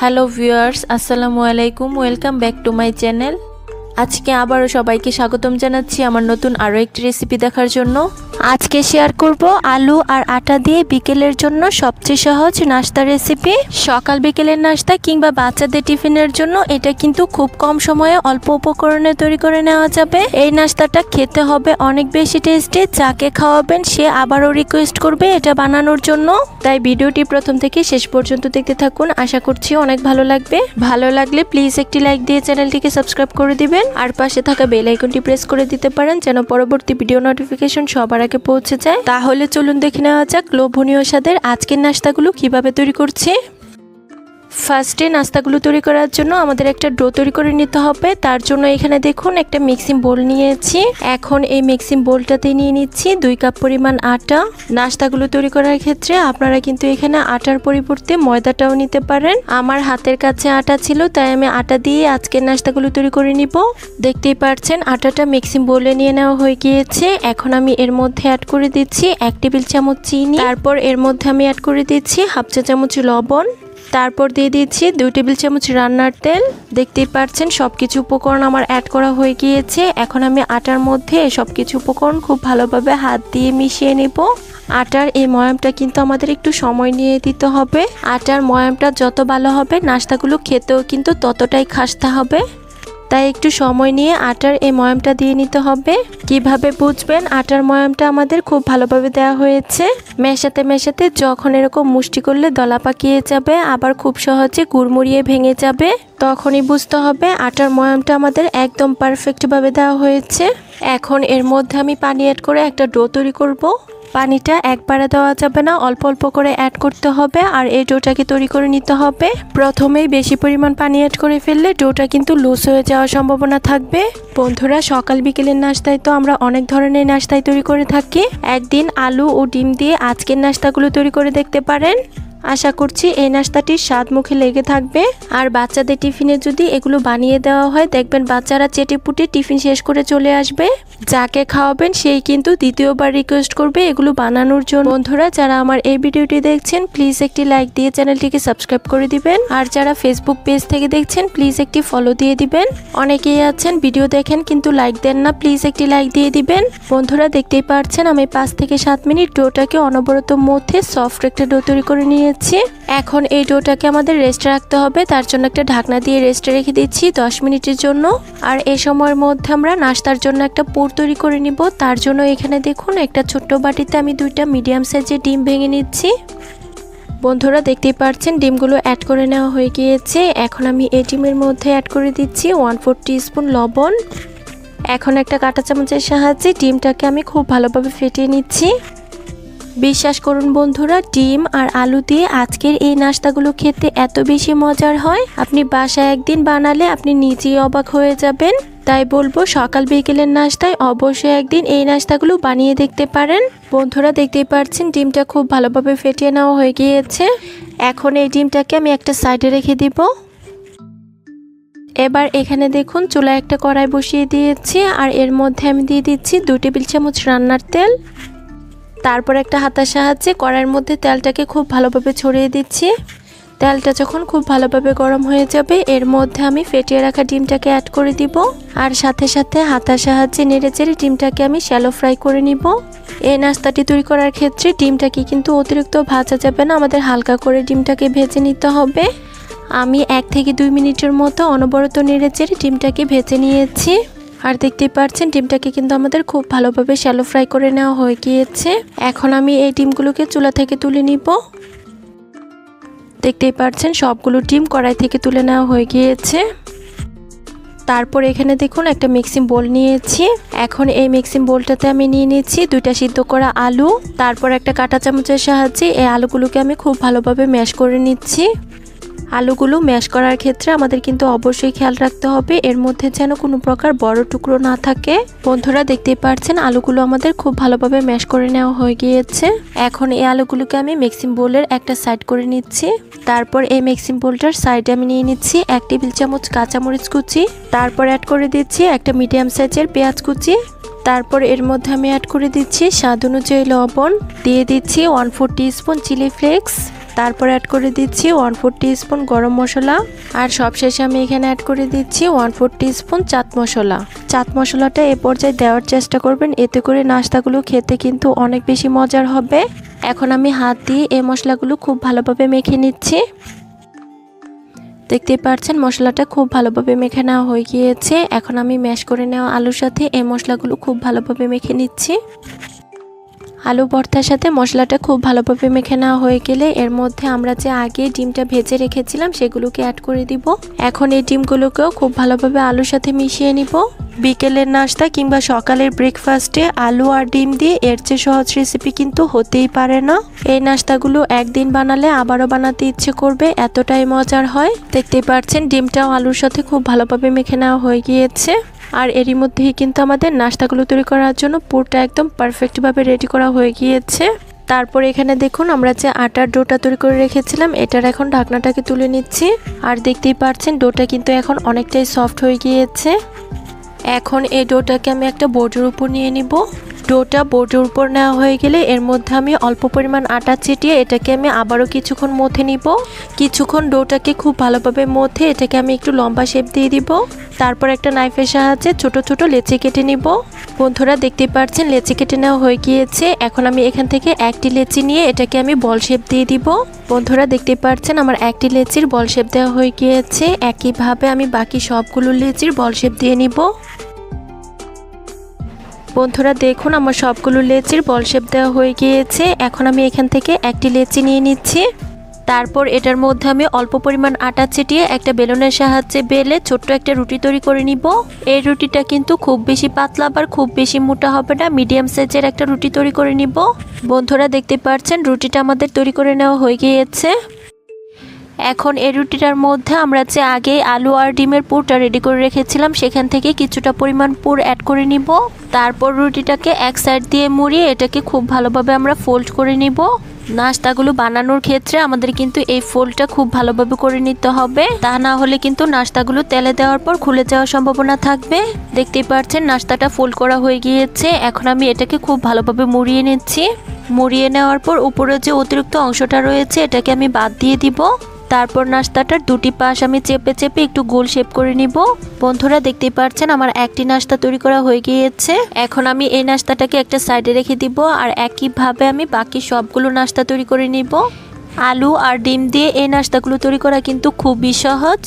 Hello viewers, আসসালামু আলাইকুম। Welcome back to my channel. আজকে আবারও সবাইকে স্বাগতম জানাচ্ছি আমার নতুন আরও একটি রেসিপি দেখার জন্য। আজকে শেয়ার করব আলু আর আটা দিয়ে বিকেলের জন্য সবচেয়ে সহজ নাস্তা রেসিপি। সকাল বিকেলের নাস্তা কিংবা বাচ্চাদের টিফিনের জন্য এটা কিন্তু খুব কম সময়ে অল্প উপকরণে তৈরি করে নেওয়া যাবে। এই নাস্তাটা খেতে হবে অনেক বেশি টেস্টি। যাকে খাওয়াবেন সে আবারও রিকোয়েস্ট করবে এটা বানানোর জন্য। তাই ভিডিওটি প্রথম থেকে শেষ পর্যন্ত দেখতে থাকুন, আশা করছি অনেক ভালো লাগবে। ভালো লাগলে প্লিজ একটি লাইক দিয়ে চ্যানেলটিকে সাবস্ক্রাইব করে দিবেন আর পাশে থাকা বেল আইকনটি প্রেস করে দিতে পারেন যেন পরবর্তী ভিডিও নোটিফিকেশন সবার আগে পৌঁছে যায়। তাহলে চলুন দেখে নেওয়া যাক লোভনীয় স্বাদের আজকের নাস্তাগুলো কিভাবে তৈরি করছি। ফার্স্টে নাস্তাগুলো তৈরি করার জন্য আমাদের একটা ডো তৈরি করে নিতে হবে। তার জন্য এখানে দেখুন একটা মিক্সিং বোল নিয়েছি। এখন এই মিক্সিং বোলটাতে নিয়ে নিচ্ছি 2 কাপ পরিমাণ আটা। নাস্তাগুলো তৈরি করার ক্ষেত্রে আপনারা কিন্তু এখানে আটার পরিবর্তে ময়দাটাও নিতে পারেন। আমার হাতের কাছে আটা ছিল তাই আমি আটা দিয়ে আজকের নাস্তাগুলো তৈরি করে নিব। দেখতেই পাচ্ছেন আটাটা মিক্সিং বোলে নিয়ে নেওয়া হয়ে গিয়েছে। এখন আমি এর মধ্যে অ্যাড করে দিচ্ছি 1 টেবিল চামচ চিনি। তারপর এর মধ্যে আমি অ্যাড করে দিচ্ছি 1/2 চা চামচ লবণ। তারপর দিয়ে দিচ্ছি 2 টেবিল চামচ রান্নার তেল। দেখতেই পাচ্ছেন সবকিছু উপকরণ আমার অ্যাড করা হয়ে গিয়েছে। এখন আমি আটার মধ্যে সবকিছু উপকরণ খুব ভালোভাবে হাত দিয়ে মিশিয়ে নেব। আটার এই ময়ামটা কিন্তু আমাদের একটু সময় নিয়ে দিতে হবে। আটার ময়ামটা যত ভালো হবে নাস্তাগুলো খেতেও কিন্তু ততটাই খাস্তা হবে। তাই একটু সময় নিয়ে আটার এই ময়ামটা দিয়ে নিতে হবে। কিভাবে বুঝবেন আটার ময়ামটা আমাদের খুব ভালোভাবে দেওয়া হয়েছে? মেশাতে মেশাতে যখন এরকম মুষ্টি করলে দলা পাকিয়ে যাবে, আবার খুব সহজে গুড়মুড়িয়ে ভেঙে যাবে, তখনই বুঝতে হবে আটার ময়ামটা আমাদের একদম পারফেক্টভাবে দেওয়া হয়েছে। এখন এর মধ্যে আমি পানি অ্যাড করে একটা ডো তৈরি করব। পানিটা একবারে দেওয়া যাবে না, অল্প অল্প করে অ্যাড করতে হবে আর এই ডোটাকে তৈরি করে নিতে হবে। প্রথমেই বেশি পরিমাণ পানি অ্যাড করে ফেললে ডোটা কিন্তু লুজ হয়ে যাওয়ার সম্ভাবনা থাকবে। বন্ধুরা, সকাল বিকেলের নাস্তায় তো আমরা অনেক ধরনের নাস্তায় তৈরি করে থাকি। একদিন আলু ও ডিম দিয়ে আজকের নাস্তাগুলো তৈরি করে দেখতে পারেন। আশা করছি এই নাস্তাটির স্বাদ মুখে লেগে থাকবে। আর বাচ্চাদের টিফিনে যদি এগুলো বানিয়ে দেওয়া হয় দেখবেন বাচ্চারা চেটেপুটে টিফিন শেষ করে চলে আসবে। যাকে খাওয়াবেন সেই কিন্তু দ্বিতীয়বার রিকোয়েস্ট করবে এগুলো বানানোর জন্য। বন্ধুরা, যারা আমার এই ভিডিওটি দেখছেন প্লিজ একটি লাইক দিয়ে চ্যানেলটিকে সাবস্ক্রাইব করে দিবেন। আর যারা ফেসবুক পেজ থেকে দেখছেন প্লিজ একটি ফলো দিয়ে দিবেন। অনেকেই আছেন ভিডিও দেখেন কিন্তু লাইক দেন না, প্লিজ একটি লাইক দিয়ে দিবেন। বন্ধুরা, দেখতেই পাচ্ছেন আমি 5 থেকে 7 মিনিট ডোটাকে অনবরত মধ্যে সফট একটা ডো তৈরি করে নিয়ে। এখন এই ডোটাকে আমাদের রেস্টে রাখতে হবে। তার জন্য একটা ঢাকনা দিয়ে রেস্টে রেখে দিচ্ছি 10 মিনিটের জন্য। আর এই সময়ের মধ্যে আমরা নাস্তার জন্য একটা পুর তৈরি করে নিব। তার জন্য এখানে দেখুন একটা ছোট্ট বাটিতে আমি 2টা মিডিয়াম সাইজের ডিম ভেঙে নিচ্ছি। বন্ধুরা, দেখতেই পাচ্ছেন ডিমগুলো অ্যাড করে নেওয়া হয়ে গিয়েছে। এখন আমি এই ডিমের মধ্যে অ্যাড করে দিচ্ছি 1/4 টিস্পুন লবণ। এখন একটা কাঁটা চামচের সাহায্যে ডিমটাকে আমি খুব ভালোভাবে ফেটিয়ে নিচ্ছি। বিশ্বাস করুন বন্ধুরা, ডিম আর আলু দিয়ে আজকের এই নাস্তাগুলো খেতে এত বেশি মজার হয়, আপনি বাসায় একদিন বানালে আপনি নিজেই অবাক হয়ে যাবেন। তাই বলবো সকাল বিকেলের নাস্তায় অবশ্যই একদিন এই নাস্তাগুলো বানিয়ে দেখতে পারেন। বন্ধুরা, দেখতেই পাচ্ছেন ডিমটা খুব ভালোভাবে ফেটিয়ে নেওয়া হয়ে গিয়েছে। এখন এই ডিমটাকে আমি একটা সাইডে রেখে দিব। এবার এখানে দেখুন চুলায় একটা কড়াই বসিয়ে দিয়েছি আর এর মধ্যে আমি দিয়ে দিচ্ছি 2 টেবিল চামচ রান্নার তেল। তারপর একটা হাতার সাহায্যে কড়াইয়ের মধ্যে তেলটাকে খুব ভালোভাবে ছড়িয়ে দিচ্ছি। তেলটা যখন খুব ভালোভাবে গরম হয়ে যাবে এর মধ্যে আমি ফেটিয়ে রাখা ডিমটাকে অ্যাড করে দিব। আর সাথে সাথে হাতার সাহায্যে নেড়েচেড়ে ডিমটাকে আমি শ্যালো ফ্রাই করে নিব। এই নাস্তাটি তৈরি করার ক্ষেত্রে ডিমটাকে কিন্তু অতিরিক্ত ভাজা যাবে না, আমাদের হালকা করে ডিমটাকে ভেজে নিতে হবে। আমি 1 থেকে 2 মিনিটের মতো অনবরত নেড়েচেড়ে ডিমটাকে ভেজে নিয়েছি। আর দেখতেই পাচ্ছেন ডিমটাকে কিন্তু আমাদের খুব ভালোভাবে শ্যালো ফ্রাই করে নেওয়া হয়ে গিয়েছে। এখন আমি এই ডিমগুলোকে চুলা থেকে তুলে নিব। দেখতেই পাচ্ছেন সবগুলো ডিম কড়াই থেকে তুলে নেওয়া হয়ে গিয়েছে। তারপর এখানে দেখুন একটা মিক্সিং বোল নিয়েছি। এখন এই মিক্সিং বোলটাতে আমি নিয়ে নিচ্ছি 2টা সিদ্ধ করা আলু। তারপর একটা কাঁটা চামচের সাহায্যে এই আলুগুলোকে আমি খুব ভালোভাবে ম্যাশ করে নিচ্ছি। আলুগুলো ম্যাশ করার ক্ষেত্রে আমাদের কিন্তু অবশ্যই খেয়াল রাখতে হবে এর মধ্যে যেন কোনো প্রকার বড় টুকরো না থাকে। বন্ধুরা, দেখতেই পাচ্ছেন আলুগুলো আমাদের খুব ভালোভাবে ম্যাশ করে নেওয়া হয়ে গিয়েছে। এখন এই আলুগুলোকে আমি মিক্সিং বোলের একটা সাইড করে নিচ্ছি। তারপর এই মিক্সিং বোলটার সাইডে আমি নিয়ে নিচ্ছি 1 টেবিল চামচ কাঁচামরিচ কুচি। তারপর অ্যাড করে দিচ্ছি একটা মিডিয়াম সাইজের পেঁয়াজ কুচি। তারপর এর মধ্যে আমি অ্যাড করে দিচ্ছি স্বাদ অনুযায়ী লবণ, দিয়ে দিচ্ছি 1/4 টিস্পুন চিলি ফ্লেক্স। তারপর অ্যাড করে দিচ্ছি 1/4 টিস্পুন গরম মশলা, আর সবশেষে আমি এখানে অ্যাড করে দিচ্ছি 1/4 টিস্পুন চাট মশলা। চাট মশলাটা এ পর্যায়ে দেওয়ার চেষ্টা করবেন, এতে করে নাস্তাগুলো খেতে কিন্তু অনেক বেশি মজার হবে। এখন আমি হাত দিয়ে এই মশলাগুলো খুব ভালোভাবে মেখে নিচ্ছি। দেখতেই পাচ্ছেন মশলাটা খুব ভালোভাবে মেখে নেওয়া হয়ে গিয়েছে। এখন আমি ম্যাশ করে নেওয়া আলুর সাথে এই মশলাগুলো খুব ভালোভাবে মেখে নিচ্ছি। আলু ভর্তার সাথে মশলাটা খুব ভালোভাবে মেখে নেওয়া হয়ে গেলে এর মধ্যে আমরা যে আগে ডিমটা ভেজে রেখেছিলাম সেগুলোকে অ্যাড করে দিব। এখন এই ডিমগুলোকেও খুব ভালোভাবে আলুর সাথে মিশিয়ে নিব। বিকেলের নাস্তা কিংবা সকালের ব্রেকফাস্টে আলু আর ডিম দিয়ে এর চেয়ে সহজ রেসিপি কিন্তু হতেই পারে না। এই নাস্তাগুলো একদিন বানালে আবারও বানাতে ইচ্ছে করবে, এতটাই মজার হয়। দেখতেই পাচ্ছেন ডিমটাও আলুর সাথে খুব ভালোভাবে মেখে নেওয়া হয়ে গিয়েছে। আর এরই মধ্যেই কিন্তু আমাদের নাস্তাগুলো তৈরি করার জন্য পুরটা একদম পারফেক্টভাবে রেডি করা হয়ে গিয়েছে। তারপর এখানে দেখুন আমরা যে আটার ডোটা তৈরি করে রেখেছিলাম এটার এখন ঢাকনাটাকে তুলে নিচ্ছি। আর দেখতেই পাচ্ছেন ডোটা কিন্তু এখন অনেকটাই সফট হয়ে গিয়েছে। এখন এই ডোটাকে আমি একটা বোর্ডের উপর নিয়ে নিব। ডোটা বোর্ডের উপর নেওয়া হয়ে গেলে এর মধ্যে আমি অল্প পরিমাণ আটা ছিটিয়ে এটাকে আমি আবারও কিছুক্ষণ মথে নিব। কিছুক্ষণ ডোটাকে খুব ভালোভাবে মথে এটাকে আমি একটু লম্বা শেপ দিয়ে দিব। তারপর একটা নাইফের সাহায্যে ছোট ছোট লেচি কেটে নিব। বন্ধুরা দেখতেই পাচ্ছেন লেচি কেটে নেওয়া হয়ে গিয়েছে। এখন আমি এখান থেকে একটি লেচি নিয়ে এটাকে আমি বল শেপ দিয়ে দিব। বন্ধুরা দেখতেই পাচ্ছেন আমার একটি লেচির বল শেপ দেওয়া হয়ে গিয়েছে। একইভাবে আমি বাকি সবগুলো লেচির বল শেপ দিয়ে নিব। বন্ধুরা দেখুন আমার সবগুলো লেচির বল শেপ দেওয়া হয়ে গিয়েছে। এখন আমি এখান থেকে একটি লেচি নিয়ে নিচ্ছি। তারপর এটার মধ্যে আমি অল্প পরিমাণ আটা ছিটিয়ে একটা বেলুনের সাহায্যে বেলে ছোট্ট একটা রুটি তৈরি করে নিব। এই রুটিটা কিন্তু খুব বেশি পাতলা আবার খুব বেশি মোটা হবে না, মিডিয়াম সাইজের একটা রুটি তৈরি করে নিব। বন্ধুরা দেখতে পাচ্ছেন রুটিটা আমাদের তৈরি করে নেওয়া হয়ে গিয়েছে। এখন এই রুটিটার মধ্যে আমরা যে আগে আলু আর ডিমের পুরটা রেডি করে রেখেছিলাম সেখান থেকে কিছুটা পরিমাণ পুর অ্যাড করে নিব। তারপর রুটিটাকে এক সাইড দিয়ে মুড়িয়ে এটাকে খুব ভালোভাবে আমরা ফোল্ড করে নিব। নাস্তাগুলো বানানোর ক্ষেত্রে আমাদের কিন্তু এই ফোল্ডটা খুব ভালোভাবে করে নিতে হবে, তা না হলে কিন্তু নাস্তাগুলো তেলে দেওয়ার পর খুলে যাওয়ার সম্ভাবনা থাকবে। দেখতেই পাচ্ছেন নাস্তাটা ফোল্ড করা হয়ে গিয়েছে। এখন আমি এটাকে খুব ভালোভাবে মুড়িয়ে নিচ্ছি। মুড়িয়ে নেওয়ার পর উপরে যে অতিরিক্ত অংশটা রয়েছে এটাকে আমি বাদ দিয়ে দিব। তারপর নাস্তাটার দুটি পাশ আমি চেপে চেপে একটু গোল শেপ করে নিব। বন্ধুরা দেখতেই পাচ্ছেন আমার একটি নাস্তা তৈরি করা হয়ে গিয়েছে। এখন আমি এই নাস্তাটাকে একটা সাইডে রেখে দিব আর একইভাবে আমি বাকি সবগুলো নাস্তা তৈরি করে নিব। আলু আর ডিম দিয়ে এই নাস্তাগুলো তৈরি করা কিন্তু খুবই সহজ,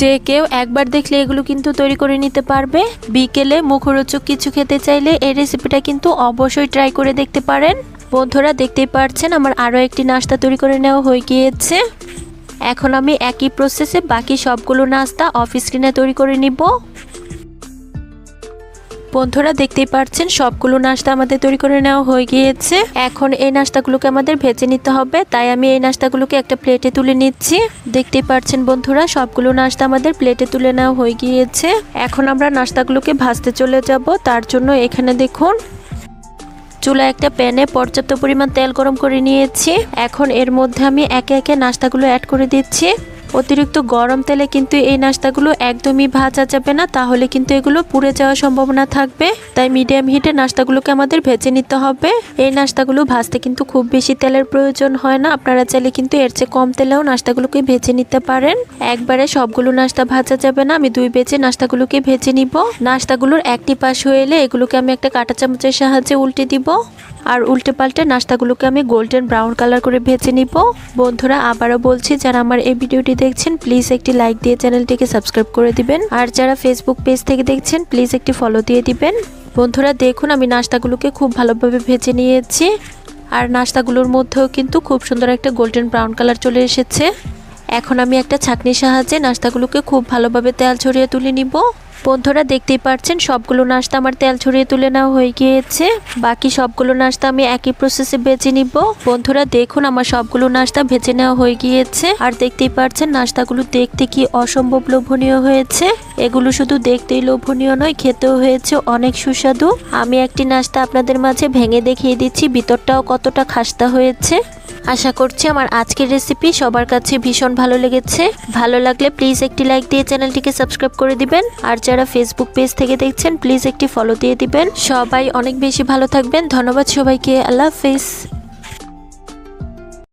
যে কেউ একবার দেখলে এগুলো কিন্তু তৈরি করে নিতে পারবে। বিকেলে মুখরোচক কিছু খেতে চাইলে এই রেসিপিটা কিন্তু অবশ্যই ট্রাই করে দেখতে পারেন। বন্ধুরা দেখতেই পাচ্ছেন আমার আরও একটি নাস্তা তৈরি করে নেওয়া হয়ে গিয়েছে। এখন আমি একই প্রসেসে বাকি সবগুলো নাস্তা অফ স্ক্রিনে তৈরি করে নিব। বন্ধুরা দেখতেই পাচ্ছেন সবগুলো নাস্তা আমাদের তৈরি করে নেওয়া হয়ে গিয়েছে। এখন এই নাস্তাগুলোকে আমাদের ভেজে নিতে হবে, তাই আমি এই নাস্তাগুলোকে একটা প্লেটে তুলে নিচ্ছি। দেখতেই পাচ্ছেন বন্ধুরা সবগুলো নাস্তা আমাদের প্লেটে তুলে নেওয়া হয়ে গিয়েছে। এখন আমরা নাস্তাগুলোকে ভাজতে চলে যাব। তার জন্য এখানে দেখুন চুলা একটা প্যানে পর্যাপ্ত পরিমাণ তেল গরম করে নিয়েছি। এখন এর মধ্যে আমি একে একে নাস্তাগুলো অ্যাড করে দিচ্ছি। অতিরিক্ত গরম তেলে কিন্তু এই নাস্তাগুলো একদমই ভাজা যাবে না, তাহলে কিন্তু এগুলো পুড়ে যাওয়ার সম্ভাবনা থাকবে। তাই মিডিয়াম হিটে নাস্তাগুলোকে আমাদের ভেজে নিতে হবে। এই নাস্তাগুলো ভাজতে কিন্তু খুব বেশি তেলের প্রয়োজন হয় না, আপনারা চাইলে কিন্তু এর চেয়ে কম তেলেও নাস্তাগুলোকে ভেজে নিতে পারেন। একবারে সবগুলো নাস্তা ভাজা যাবে না, আমি দুই বেজে নাস্তাগুলোকে ভেজে নিব। নাস্তাগুলোর একটি পাশ হয়ে এলে এগুলোকে আমি একটা কাঁটা চামচের সাহায্যে উল্টে দিব। আর উল্টে পাল্টে নাস্তাগুলোকে আমি গোল্ডেন ব্রাউন কালার করে ভেজে নিব। বন্ধুরা আবারও বলছি, যারা আমার এই ভিডিওটি দেখছেন প্লিজ একটি লাইক দিয়ে চ্যানেলটিকে সাবস্ক্রাইব করে দিবেন। আর যারা ফেসবুক পেজ থেকে দেখছেন প্লিজ একটি ফলো দিয়ে দিবেন। বন্ধুরা দেখুন আমি নাস্তাগুলোকে খুব ভালোভাবে ভেজে নিয়েছি। আর নাস্তাগুলোর মধ্যেও কিন্তু খুব সুন্দর একটা গোল্ডেন ব্রাউন কালার চলে এসেছে। এখন আমি একটা ছাঁকনির সাহায্যে নাস্তাগুলোকে খুব ভালোভাবে তেল ছড়িয়ে তুলে নিব। বন্ধুরা দেখতেই পাচ্ছেন সবগুলো নাস্তা আমার তেল ছড়িয়ে তুলে নেওয়া হয়ে গিয়েছে। বাকি সবগুলো নাস্তা আমি একই প্রসেসে ভেজে নিব। বন্ধুরা দেখুন আমার সবগুলো নাস্তা ভেজে নেওয়া হয়ে গিয়েছে। আর দেখতেই পাচ্ছেন নাস্তাগুলো দেখতে কি অসম্ভব লোভনীয় হয়েছে। এগুলো শুধু দেখতেই লোভনীয় নয়, খেতেও হয়েছে অনেক সুস্বাদু। আমি একটি নাস্তা আপনাদের মাঝে ভেঙে দেখিয়ে দিচ্ছি ভিতরটাও কতটা খাস্তা হয়েছে। আশা করছি আমার আজকের রেসিপি সবার কাছে ভীষণ ভালো লেগেছে। ভালো লাগলে প্লিজ একটি লাইক দিয়ে চ্যানেলটিকে সাবস্ক্রাইব করে দিবেন। আর যারা ফেসবুক পেজ থেকে দেখছেন প্লিজ একটি ফলো দিয়ে দিবেন। সবাই অনেক বেশি ভালো থাকবেন। ধন্যবাদ সবাইকে। আল্লাহ হাফেজ।